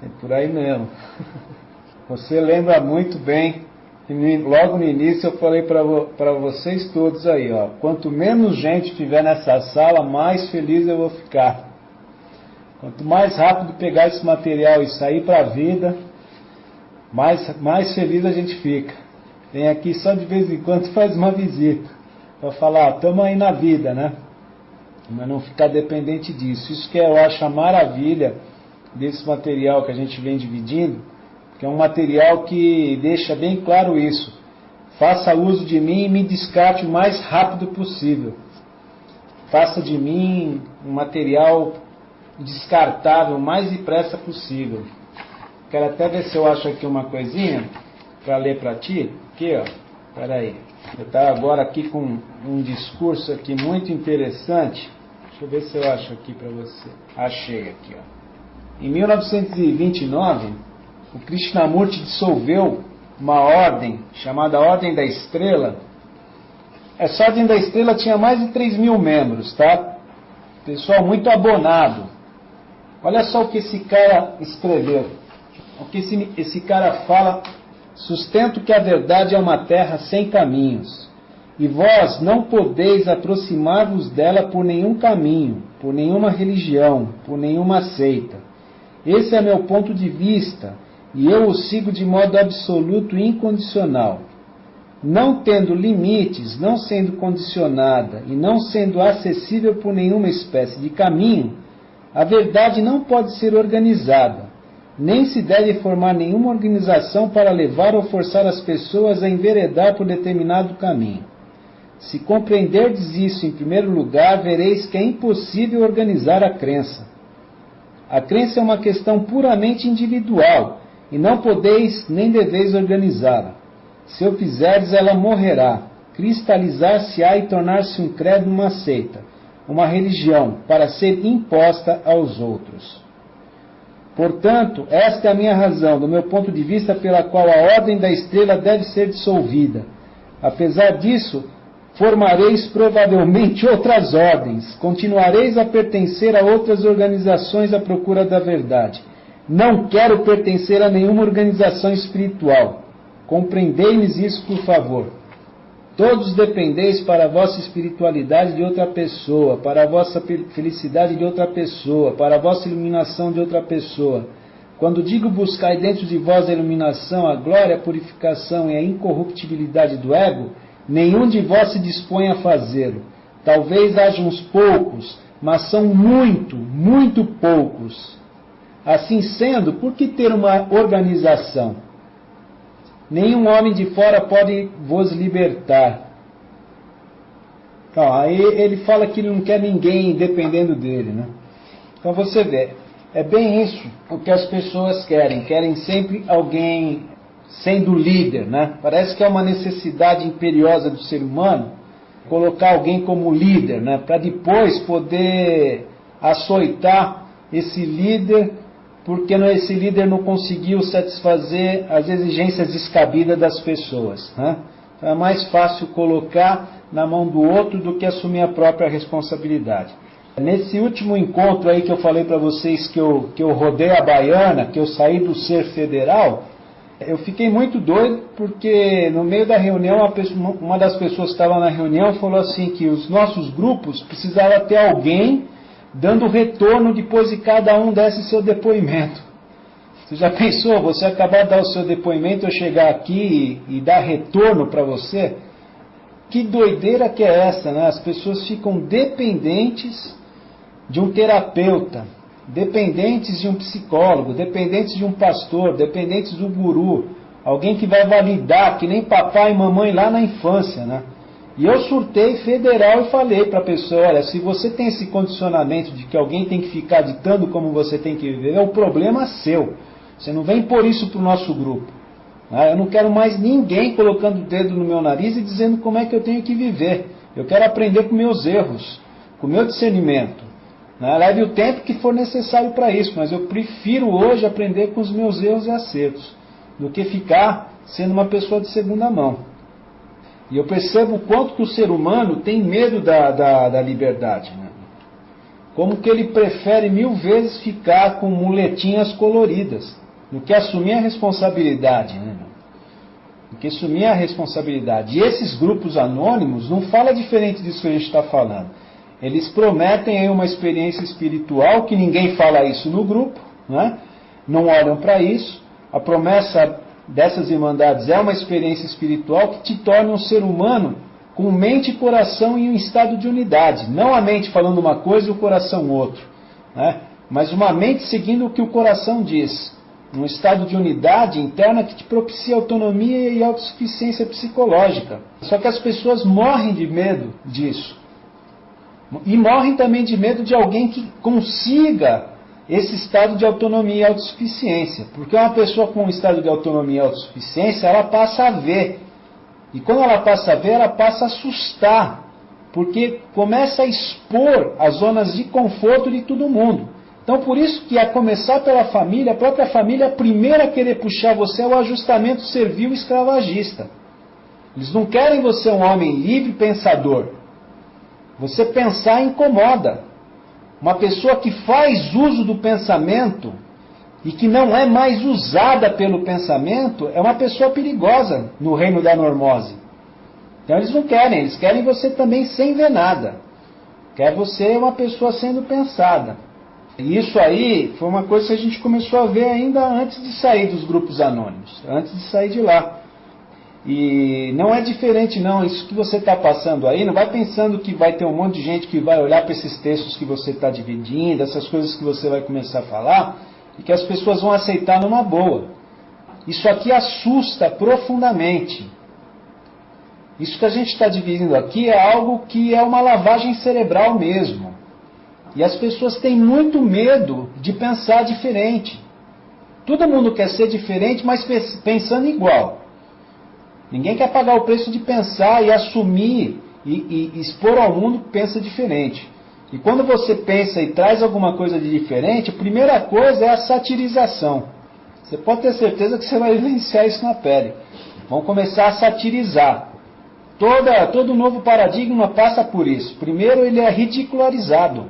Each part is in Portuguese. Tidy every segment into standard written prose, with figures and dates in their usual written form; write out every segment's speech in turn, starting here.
É por aí mesmo. Você lembra muito bem, logo no início eu falei para vocês todos aí, ó, quanto menos gente tiver nessa sala, mais feliz eu vou ficar. Quanto mais rápido pegar esse material e sair para a vida, mais feliz a gente fica. Vem aqui só de vez em quando faz uma visita, para falar, estamos aí na vida, né? Mas não ficar dependente disso. Isso que eu acho a maravilha desse material que a gente vem dividindo, que é um material que deixa bem claro isso. Faça uso de mim e me descarte o mais rápido possível. Faça de mim um material descartável o mais depressa possível. Quero até ver se eu acho aqui uma coisinha para ler para ti. Aqui, ó. Espera aí. Eu estava agora aqui com um discurso aqui muito interessante. Deixa eu ver se eu acho aqui para você. Achei aqui, ó. Em 1929, o Krishnamurti dissolveu uma ordem chamada Ordem da Estrela. Essa Ordem da Estrela tinha mais de 3.000 membros, tá? Pessoal muito abonado. Olha só o que esse cara escreveu. O que esse cara fala. Sustento que a verdade é uma terra sem caminhos, e vós não podeis aproximar-vos dela por nenhum caminho, por nenhuma religião, por nenhuma seita. Esse é meu ponto de vista, e eu o sigo de modo absoluto e incondicional. Não tendo limites, não sendo condicionada e não sendo acessível por nenhuma espécie de caminho, a verdade não pode ser organizada. Nem se deve formar nenhuma organização para levar ou forçar as pessoas a enveredar por determinado caminho. Se compreenderdes isso em primeiro lugar, vereis que é impossível organizar a crença. A crença é uma questão puramente individual, e não podeis nem deveis organizá-la. Se o fizerdes, ela morrerá, cristalizar-se-á e tornar-se um credo numa seita, uma religião, para ser imposta aos outros. Portanto, esta é a minha razão, do meu ponto de vista, pela qual a Ordem da Estrela deve ser dissolvida. Apesar disso, formareis provavelmente outras ordens, continuareis a pertencer a outras organizações à procura da verdade. Não quero pertencer a nenhuma organização espiritual. Compreendei-me isso, por favor. Todos dependeis para a vossa espiritualidade de outra pessoa, para a vossa felicidade de outra pessoa, para a vossa iluminação de outra pessoa. Quando digo buscai dentro de vós a iluminação, a glória, a purificação e a incorruptibilidade do ego, nenhum de vós se dispõe a fazê-lo. Talvez haja uns poucos, mas são muito poucos. Assim sendo, por que ter uma organização? Nenhum homem de fora pode vos libertar. Então, aí ele fala que ele não quer ninguém dependendo dele, né? Então você vê, é bem isso o que as pessoas querem. Querem sempre alguém sendo líder, né? Parece que é uma necessidade imperiosa do ser humano colocar alguém como líder, né? Para depois poder açoitar esse líder, porque esse líder não conseguiu satisfazer as exigências descabidas das pessoas, né? Então é mais fácil colocar na mão do outro do que assumir a própria responsabilidade. Nesse último encontro aí que eu falei para vocês que eu rodei a baiana, que eu saí do ser federal, eu fiquei muito doido porque no meio da reunião uma das pessoas que estava na reunião falou assim que os nossos grupos precisavam ter alguém dando retorno depois de cada um desse seu depoimento. Você já pensou, você acabar de dar o seu depoimento, eu chegar aqui e dar retorno para você? Que doideira que é essa, né? As pessoas ficam dependentes de um terapeuta, dependentes de um psicólogo, dependentes de um pastor, dependentes do guru, alguém que vai validar, que nem papai e mamãe lá na infância, né? E eu surtei federal e falei para a pessoa, olha, se você tem esse condicionamento de que alguém tem que ficar ditando como você tem que viver, é o problema seu. Você não vem pôr isso para o nosso grupo. Eu não quero mais ninguém colocando o dedo no meu nariz e dizendo como é que eu tenho que viver. Eu quero aprender com meus erros, com o meu discernimento. Leve o tempo que for necessário para isso, mas eu prefiro hoje aprender com os meus erros e acertos, do que ficar sendo uma pessoa de segunda mão. E eu percebo o quanto que o ser humano tem medo da liberdade, né? como que ele prefere 1000 vezes ficar com muletinhas coloridas do que assumir a responsabilidade, né? Do que assumir a responsabilidade. E esses grupos anônimos não falam diferente disso que a gente está falando. Eles prometem aí uma experiência espiritual, que ninguém fala isso no grupo, né? Não olham para isso. A promessa dessas irmandades é uma experiência espiritual que te torna um ser humano com mente e coração em um estado de unidade. Não a mente falando uma coisa e o coração outro, né? Mas uma mente seguindo o que o coração diz. Um estado de unidade interna que te propicia autonomia e autossuficiência psicológica. Só que as pessoas morrem de medo disso. E morrem também de medo de alguém que consiga esse estado de autonomia e autossuficiência. Porque uma pessoa com um estado de autonomia e autossuficiência, ela passa a ver. E quando ela passa a ver, ela passa a assustar. Porque começa a expor as zonas de conforto de todo mundo. Então, por isso que, a começar pela família, a própria família, a primeira a querer puxar você é o ajustamento servil escravagista. Eles não querem você um homem livre pensador. Você pensar incomoda. Uma pessoa que faz uso do pensamento e que não é mais usada pelo pensamento é uma pessoa perigosa no reino da normose. Então eles não querem, eles querem você também sem ver nada. Quer você uma pessoa sendo pensada. E isso aí foi uma coisa que a gente começou a ver ainda antes de sair dos grupos anônimos, antes de sair de lá. E não é diferente não, isso que você está passando aí, não vai pensando que vai ter um monte de gente que vai olhar para esses textos que você está dividindo, essas coisas que você vai começar a falar, e que as pessoas vão aceitar numa boa. Isso aqui assusta profundamente. Isso que a gente está dividindo aqui é algo que é uma lavagem cerebral mesmo. E as pessoas têm muito medo de pensar diferente. Todo mundo quer ser diferente, mas pensando igual. Ninguém quer pagar o preço de pensar e assumir e expor ao mundo que pensa diferente. E quando você pensa e traz alguma coisa de diferente, a primeira coisa é a satirização. Você pode ter certeza que você vai vivenciar isso na pele. Vão começar a satirizar. Todo novo paradigma passa por isso. Primeiro ele é ridicularizado.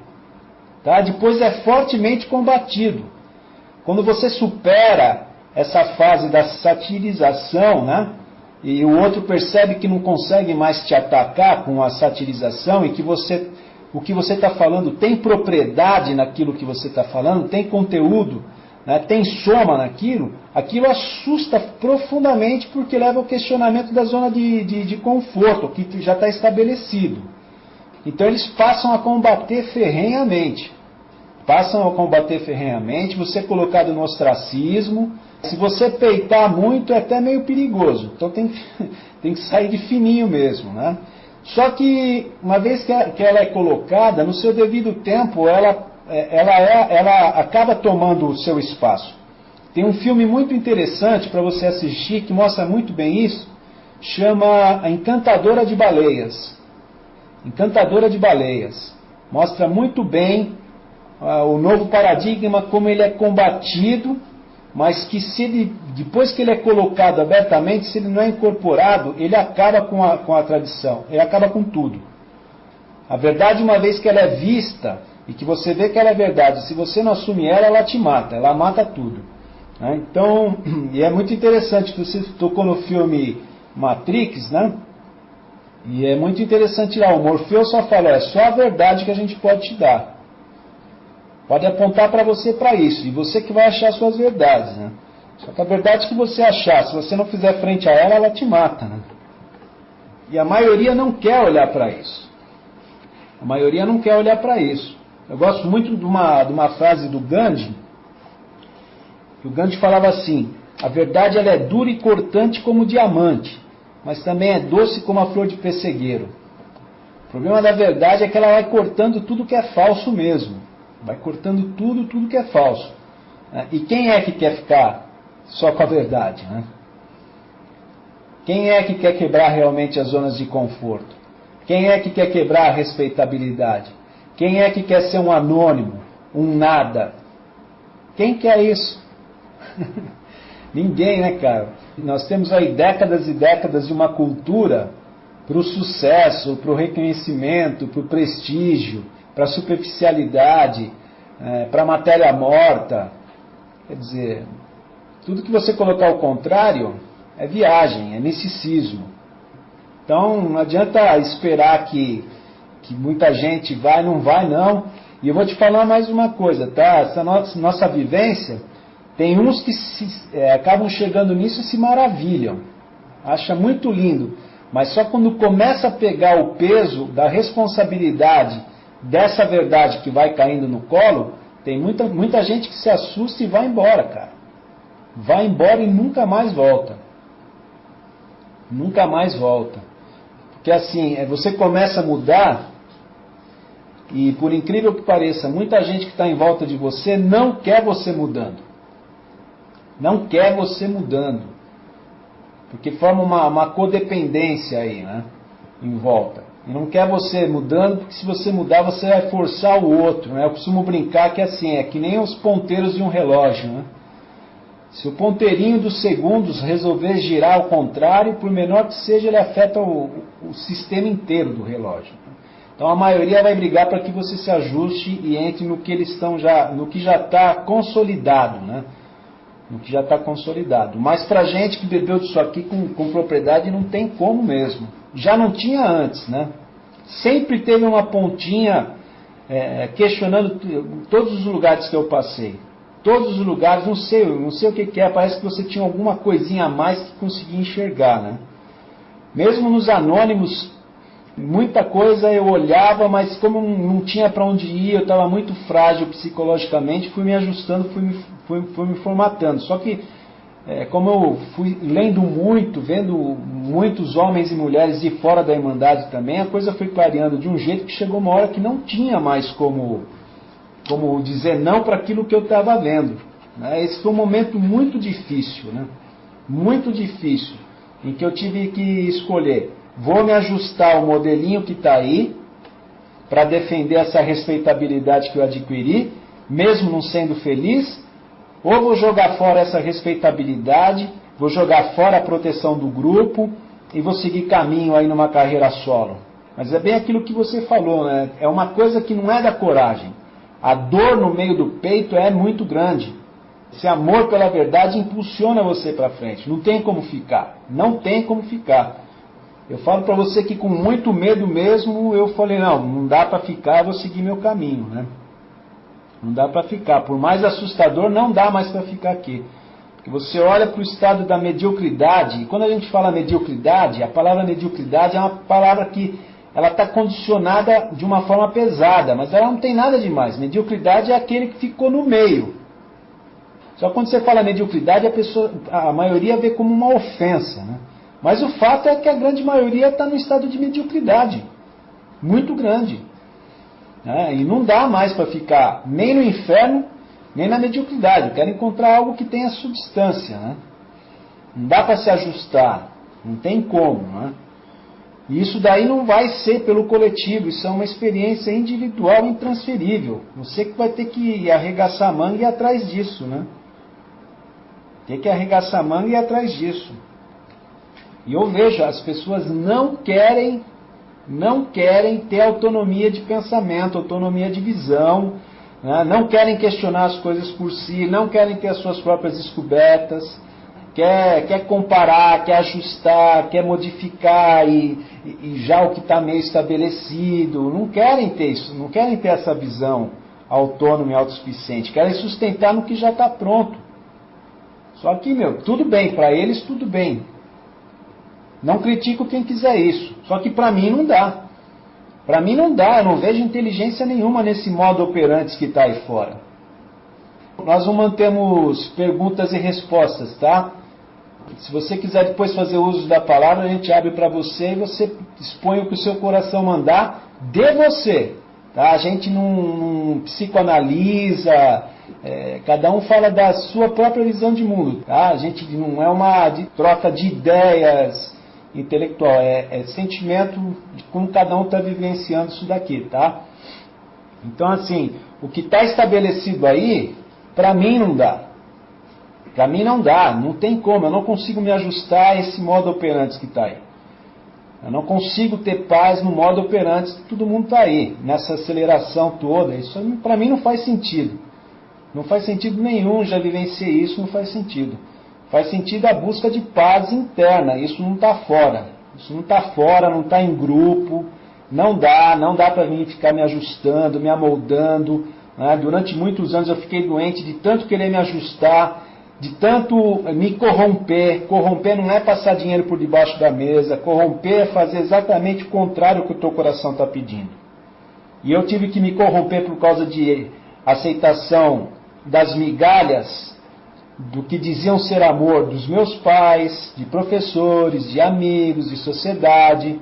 Tá? Depois é fortemente combatido. Quando você supera essa fase da satirização, né? E o outro percebe que não consegue mais te atacar com a satirização e que o que você está falando tem propriedade naquilo que você está falando, tem conteúdo, né? Tem soma naquilo, aquilo assusta profundamente porque leva ao questionamento da zona de conforto, que já está estabelecido. Então eles passam a combater ferrenhamente. Você é colocado no ostracismo. Se você peitar muito, é até meio perigoso. Então tem que sair de fininho mesmo, né? Só que, uma vez que ela é colocada, no seu devido tempo, ela acaba tomando o seu espaço. Tem um filme muito interessante para você assistir, que mostra muito bem isso, chama A Encantadora de Baleias. Encantadora de Baleias. Mostra muito bem o novo paradigma, como ele é combatido, mas que depois que ele é colocado abertamente, se ele não é incorporado, ele acaba com a tradição, ele acaba com tudo. A verdade, uma vez que ela é vista, e que você vê que ela é verdade, se você não assumir ela te mata, ela mata tudo. Então, e é muito interessante, você tocou no filme Matrix, né? E é muito interessante lá, o Morpheus só fala, é só a verdade que a gente pode te dar. Pode apontar para você para isso, e você que vai achar suas verdades, né? Só que a verdade que você achar, se você não fizer frente a ela, ela te mata, né? E a maioria não quer olhar para isso. A maioria não quer olhar para isso. Eu gosto muito de uma frase do Gandhi, que o Gandhi falava assim, a verdade ela é dura e cortante como diamante, mas também é doce como a flor de pessegueiro. O problema da verdade é que ela vai cortando tudo que é falso mesmo. Vai cortando tudo que é falso. E quem é que quer ficar só com a verdade, né? Quem é que quer quebrar realmente as zonas de conforto? Quem é que quer quebrar a respeitabilidade? Quem é que quer ser um anônimo, um nada? Quem quer isso? Ninguém, né, cara? Nós temos aí décadas e décadas de uma cultura para o sucesso, para o reconhecimento, para o prestígio, para superficialidade, para matéria morta. Quer dizer, tudo que você colocar ao contrário é viagem, é misticismo. Então não adianta esperar que muita gente vai, não vai não. E eu vou te falar mais uma coisa, tá? Essa nossa vivência, tem uns que acabam chegando nisso e se maravilham. Acha muito lindo. Mas só quando começa a pegar o peso da responsabilidade dessa verdade que vai caindo no colo, tem muita gente que se assusta e vai embora, cara. Vai embora e nunca mais volta. Nunca mais volta. Porque assim, você começa a mudar e, por incrível que pareça, muita gente que está em volta de você não quer você mudando. Não quer você mudando. Porque forma uma codependência aí, né? Em volta. E não quer você mudando, porque se você mudar, você vai forçar o outro, né? Eu costumo brincar que assim, é que nem os ponteiros de um relógio, né? Se o ponteirinho dos segundos resolver girar ao contrário, por menor que seja, ele afeta o sistema inteiro do relógio. Então a maioria vai brigar para que você se ajuste e entre no que eles estão no que já está consolidado, né? No que já está consolidado. Mas para gente que bebeu disso aqui com propriedade, não tem como mesmo. Já não tinha antes, né? Sempre teve uma pontinha questionando todos os lugares que eu passei. Todos os lugares, não sei o que é, parece que você tinha alguma coisinha a mais que conseguia enxergar, né? Mesmo nos anônimos, muita coisa eu olhava, mas como não tinha para onde ir, eu estava muito frágil psicologicamente, fui me ajustando, fui me formatando. Só que, como eu fui lendo muito, vendo muitos homens e mulheres de fora da Irmandade também, a coisa foi clareando de um jeito que chegou uma hora que não tinha mais como dizer não para aquilo que eu estava vendo. Né? Esse foi um momento muito difícil, né? Muito difícil, em que eu tive que escolher, vou me ajustar ao modelinho que está aí, para defender essa respeitabilidade que eu adquiri, mesmo não sendo feliz, ou vou jogar fora essa respeitabilidade, vou jogar fora a proteção do grupo, e vou seguir caminho aí numa carreira solo. Mas é bem aquilo que você falou, né? É uma coisa que não é da coragem. A dor no meio do peito é muito grande. Esse amor pela verdade impulsiona você para frente. Não tem como ficar. Não tem como ficar. Eu falo para você que com muito medo mesmo, eu falei, não dá para ficar, eu vou seguir meu caminho, né? Não dá para ficar. Por mais assustador, não dá mais para ficar aqui. Porque você olha para o estado da mediocridade, e quando a gente fala mediocridade, a palavra mediocridade é uma palavra que ela está condicionada de uma forma pesada, mas ela não tem nada de mais. Mediocridade é aquele que ficou no meio. Só quando você fala mediocridade, a maioria vê como uma ofensa, né? Mas o fato é que a grande maioria está no estado de mediocridade. Muito grande. Né? E não dá mais para ficar nem no inferno, nem na mediocridade. Eu quero encontrar algo que tenha substância. Né? Não dá para se ajustar. Não tem como, né? E isso daí não vai ser pelo coletivo, isso é uma experiência individual e intransferível. Você que vai ter que arregaçar a manga e ir atrás disso, né? Tem que arregaçar a manga e ir atrás disso. E eu vejo, as pessoas não querem ter autonomia de pensamento, autonomia de visão, né? Não querem questionar as coisas por si, não querem ter as suas próprias descobertas, quer comparar, quer ajustar, quer modificar e já o que está meio estabelecido. Não querem ter isso, não querem ter essa visão autônoma e autossuficiente, querem sustentar no que já está pronto. Só que, tudo bem, para eles tudo bem. Não critico quem quiser isso, só que para mim não dá. Para mim não dá, eu não vejo inteligência nenhuma nesse modo operante que está aí fora. Nós não mantemos perguntas e respostas, tá? Se você quiser depois fazer uso da palavra, a gente abre para você e você expõe o que o seu coração mandar de você. Tá? A gente não psicoanalisa, cada um fala da sua própria visão de mundo. Tá? A gente não é uma troca de ideias intelectual, é sentimento de como cada um está vivenciando isso daqui. Tá? Então, assim, o que está estabelecido aí, para mim não dá. Para mim não dá, não tem como, eu não consigo me ajustar a esse modo operante que está aí. Eu não consigo ter paz no modo operante, todo mundo está aí, nessa aceleração toda. Isso para mim não faz sentido. Não faz sentido nenhum, já vivenciei isso, não faz sentido. Faz sentido a busca de paz interna, isso não está fora. Isso não está fora, não está em grupo, não dá para mim ficar me ajustando, me amoldando. Né? Durante muitos anos eu fiquei doente de tanto querer me ajustar, de tanto me corromper. Corromper não é passar dinheiro por debaixo da mesa, corromper é fazer exatamente o contrário que o teu coração está pedindo. E eu tive que me corromper por causa de aceitação das migalhas do que diziam ser amor dos meus pais, de professores, de amigos, de sociedade.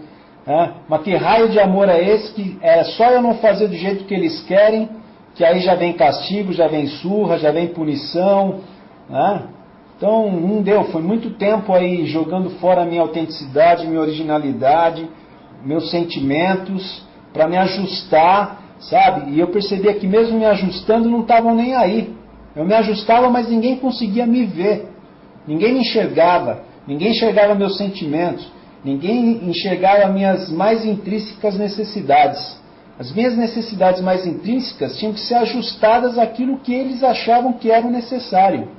Né? Mas que raio de amor é esse que é só eu não fazer do jeito que eles querem, que aí já vem castigo, já vem surra, já vem punição. Né? Então não deu, foi muito tempo aí jogando fora a minha autenticidade, minha originalidade, meus sentimentos, para me ajustar, sabe? E eu percebia que mesmo me ajustando não estavam nem aí. Eu me ajustava, mas ninguém conseguia me ver. Ninguém me enxergava. Ninguém enxergava meus sentimentos. Ninguém enxergava minhas mais intrínsecas necessidades. As minhas necessidades mais intrínsecas tinham que ser ajustadas àquilo que eles achavam que era necessário.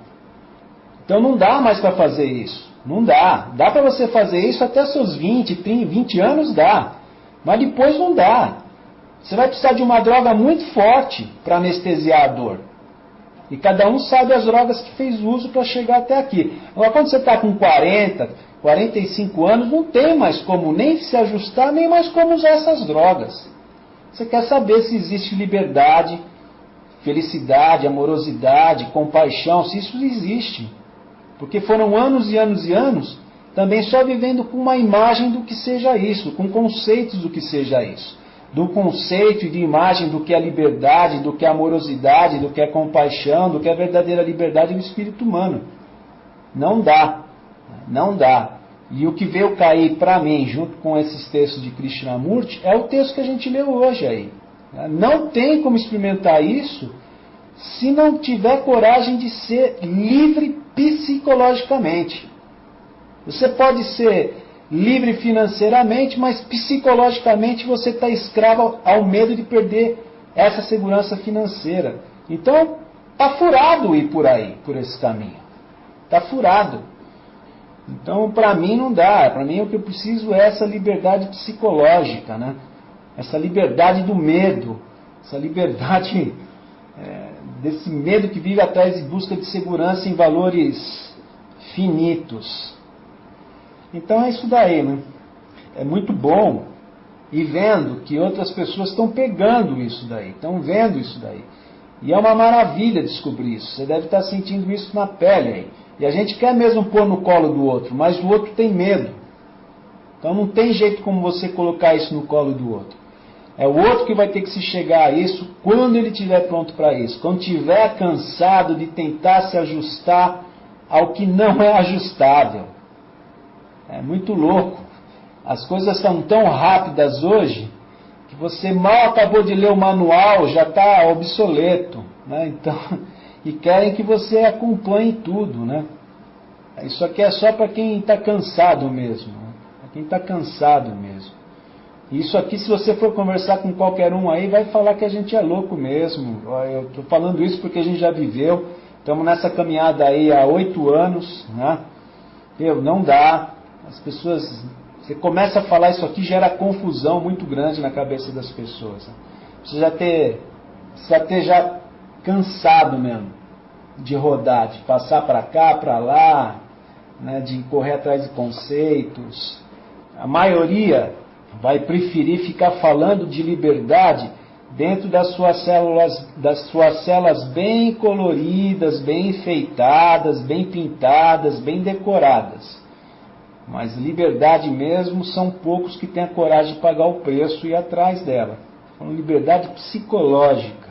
Então não dá mais para fazer isso. Não dá. Dá para você fazer isso até seus 20, 30, 20 anos, dá. Mas depois não dá. Você vai precisar de uma droga muito forte para anestesiar a dor. E cada um sabe as drogas que fez uso para chegar até aqui. Agora, quando você está com 40, 45 anos, não tem mais como nem se ajustar, nem mais como usar essas drogas. Você quer saber se existe liberdade, felicidade, amorosidade, compaixão, se isso existe. Porque foram anos e anos e anos também só vivendo com uma imagem do que seja isso, com conceitos do que seja isso. Do conceito e de imagem do que é liberdade, do que é amorosidade, do que é compaixão, do que é verdadeira liberdade do espírito humano. Não dá. Não dá. E o que veio cair para mim, junto com esses textos de Krishnamurti, é o texto que a gente leu hoje aí. Não tem como experimentar isso se não tiver coragem de ser livre psicologicamente. Você pode ser livre financeiramente, mas psicologicamente você está escravo ao medo de perder essa segurança financeira. Então, está furado ir por aí, por esse caminho. Está furado. Então, para mim não dá. Para mim o que eu preciso é essa liberdade psicológica, né? Essa liberdade do medo, essa liberdade desse medo que vive atrás de busca de segurança em valores finitos. Então é isso daí, né? É muito bom ir vendo que outras pessoas estão pegando isso daí, estão vendo isso daí. E é uma maravilha descobrir isso. Você deve estar sentindo isso na pele aí. E a gente quer mesmo pôr no colo do outro, mas o outro tem medo. Então não tem jeito como você colocar isso no colo do outro. É o outro que vai ter que se chegar a isso quando ele estiver pronto para isso. Quando estiver cansado de tentar se ajustar ao que não é ajustável. É muito louco. As coisas são tão rápidas hoje que você mal acabou de ler o manual, já está obsoleto. Né? Então, e querem que você acompanhe tudo. Né? Isso aqui é só para quem está cansado mesmo. Né? Para quem está cansado mesmo. Isso aqui, se você for conversar com qualquer um aí, vai falar que a gente é louco mesmo. Eu estou falando isso porque a gente já viveu. Estamos nessa caminhada aí há 8 anos. Né? Não dá. As pessoas, você começa a falar isso aqui, gera confusão muito grande na cabeça das pessoas. Precisa ter já cansado mesmo de rodar, de passar para cá, para lá, né, de correr atrás de conceitos. A maioria vai preferir ficar falando de liberdade dentro das suas células bem coloridas, bem enfeitadas, bem pintadas, bem decoradas. Mas liberdade mesmo são poucos que têm a coragem de pagar o preço e ir atrás dela. Então, liberdade psicológica.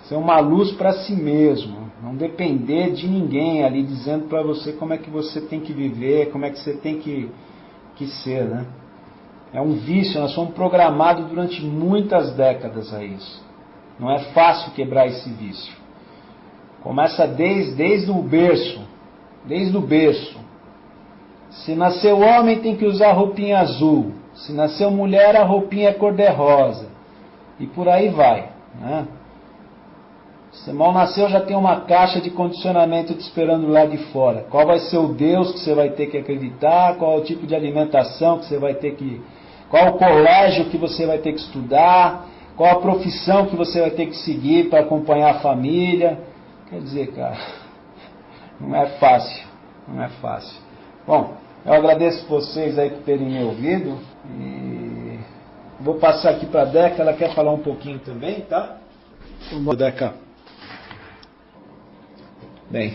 Ser uma luz para si mesmo. Não depender de ninguém ali dizendo para você como é que você tem que viver, como é que você tem que ser, né? É um vício, nós somos programados durante muitas décadas a isso. Não é fácil quebrar esse vício. Começa desde o berço. Desde o berço. Se nasceu homem tem que usar roupinha azul, se nasceu mulher a roupinha é cor-de-rosa, e por aí vai, né? Você mal nasceu, já tem uma caixa de condicionamento te esperando lá de fora. Qual vai ser o Deus que você vai ter que acreditar, qual é o tipo de alimentação que você vai ter que... Qual é o colégio que você vai ter que estudar, qual a profissão que você vai ter que seguir para acompanhar a família. Quer dizer, cara, não é fácil, não é fácil. Bom, eu agradeço vocês aí por terem me ouvido e vou passar aqui para a Deca, ela quer falar um pouquinho também, tá? Deca. Bem,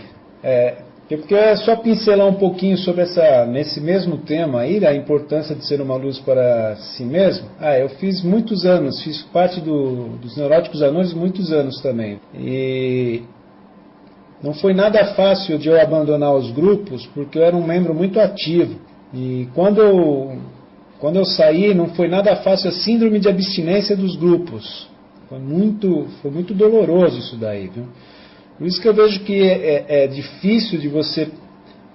porque é só pincelar um pouquinho sobre nesse mesmo tema aí, a importância de ser uma luz para si mesmo. Eu fiz muitos anos, fiz parte dos Neuróticos Anônimos muitos anos também. E não foi nada fácil de eu abandonar os grupos, porque eu era um membro muito ativo. E quando eu saí, não foi nada fácil a síndrome de abstinência dos grupos. Foi muito doloroso isso daí, viu? Por isso que eu vejo que é difícil de você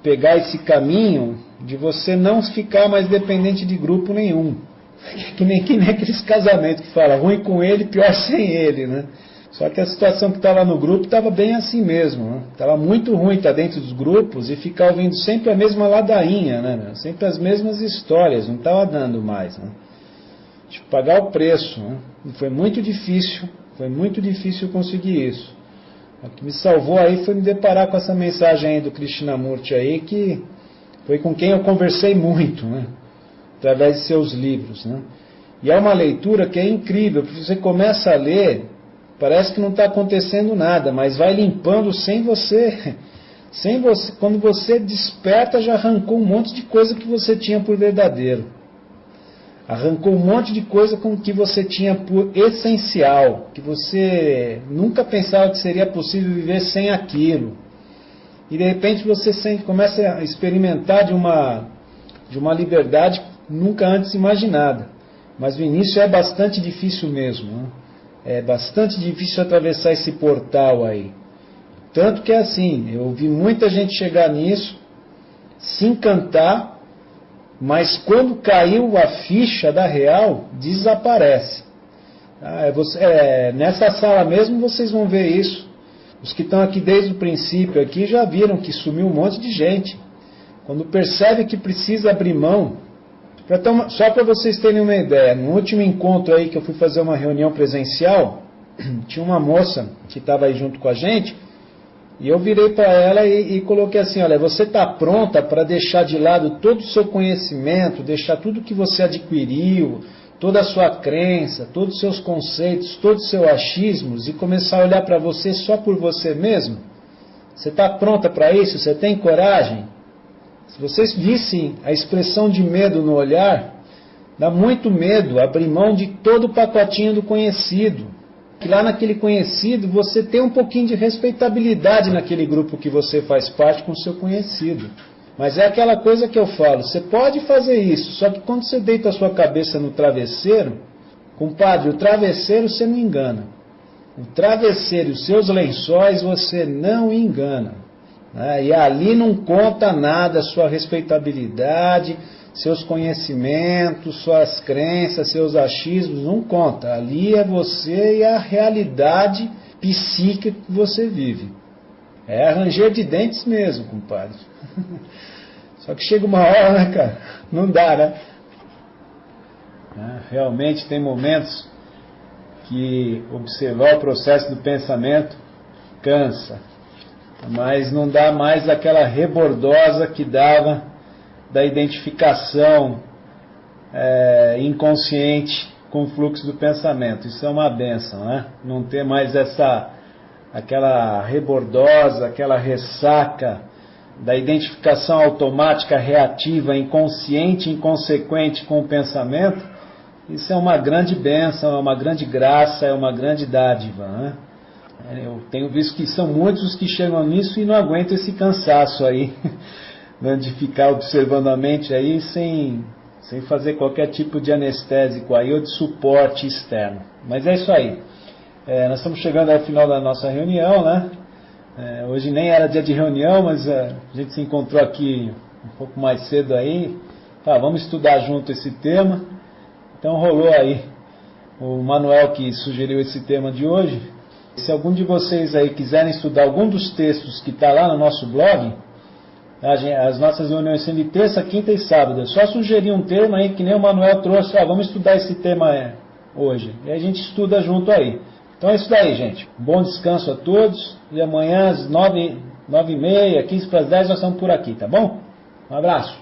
pegar esse caminho, de você não ficar mais dependente de grupo nenhum. Que nem aqueles casamentos que falam, ruim com ele, pior sem ele, né? Só que a situação que estava no grupo estava bem assim mesmo, né? Estava muito ruim estar dentro dos grupos e ficar ouvindo sempre a mesma ladainha, né? Sempre as mesmas histórias, não estava dando mais, né? De pagar o preço, né? E foi muito difícil conseguir isso. O que me salvou aí foi me deparar com essa mensagem aí do Krishnamurti aí, que foi com quem eu conversei muito, né? Através de seus livros, né? E é uma leitura que é incrível, porque você começa a ler, parece que não está acontecendo nada, mas vai limpando sem você, quando você desperta, já arrancou um monte de coisa que você tinha por verdadeiro. Arrancou um monte de coisa com que você tinha por essencial, que você nunca pensava que seria possível viver sem aquilo. E de repente você começa a experimentar de uma liberdade nunca antes imaginada. Mas o início é bastante difícil mesmo, né? É bastante difícil atravessar esse portal aí. Tanto que é assim, eu vi muita gente chegar nisso, se encantar, mas quando caiu a ficha da real, desaparece. Nessa sala mesmo vocês vão ver isso. Os que estão aqui desde o princípio aqui já viram que sumiu um monte de gente. Quando percebe que precisa abrir mão, só para vocês terem uma ideia, no último encontro aí que eu fui fazer uma reunião presencial, tinha uma moça que estava aí junto com a gente, e eu virei para ela e coloquei assim, olha, você está pronta para deixar de lado todo o seu conhecimento, deixar tudo que você adquiriu, toda a sua crença, todos os seus conceitos, todos os seus achismos e começar a olhar para você só por você mesmo? Você está pronta para isso? Você tem coragem? Se vocês vissem a expressão de medo no olhar, dá muito medo abrir mão de todo o pacotinho do conhecido. Que lá naquele conhecido você tem um pouquinho de respeitabilidade naquele grupo que você faz parte com o seu conhecido. Mas é aquela coisa que eu falo, você pode fazer isso, só que quando você deita a sua cabeça no travesseiro, compadre, o travesseiro você não engana. O travesseiro e os seus lençóis você não engana. E ali não conta nada a sua respeitabilidade, seus conhecimentos, suas crenças, seus achismos, não conta. Ali é você e a realidade psíquica que você vive. É ranger de dentes mesmo, compadre. Só que chega uma hora, né, cara? Não dá, né? Realmente tem momentos que observar o processo do pensamento cansa. Mas não dá mais aquela rebordosa que dava da identificação inconsciente com o fluxo do pensamento. Isso é uma bênção, né? Não ter mais aquela rebordosa, aquela ressaca da identificação automática, reativa, inconsciente, inconsequente com o pensamento. Isso é uma grande bênção, é uma grande graça, é uma grande dádiva, né? Eu tenho visto que são muitos os que chegam nisso e não aguentam esse cansaço aí, né, de ficar observando a mente aí sem fazer qualquer tipo de anestésico aí ou de suporte externo. Mas é isso aí. Nós estamos chegando ao final da nossa reunião, né? Hoje nem era dia de reunião, mas a gente se encontrou aqui um pouco mais cedo aí. Tá, vamos estudar junto esse tema. Então rolou aí o Manuel que sugeriu esse tema de hoje. Se algum de vocês aí quiserem estudar algum dos textos que está lá no nosso blog, as nossas reuniões são de terça, quinta e sábado. É só sugerir um tema aí que nem o Manuel trouxe. Vamos estudar esse tema hoje. E a gente estuda junto aí. Então é isso daí, gente. Bom descanso a todos. E amanhã às 9h30, 9h15 para as 10 nós estamos por aqui, tá bom? Um abraço.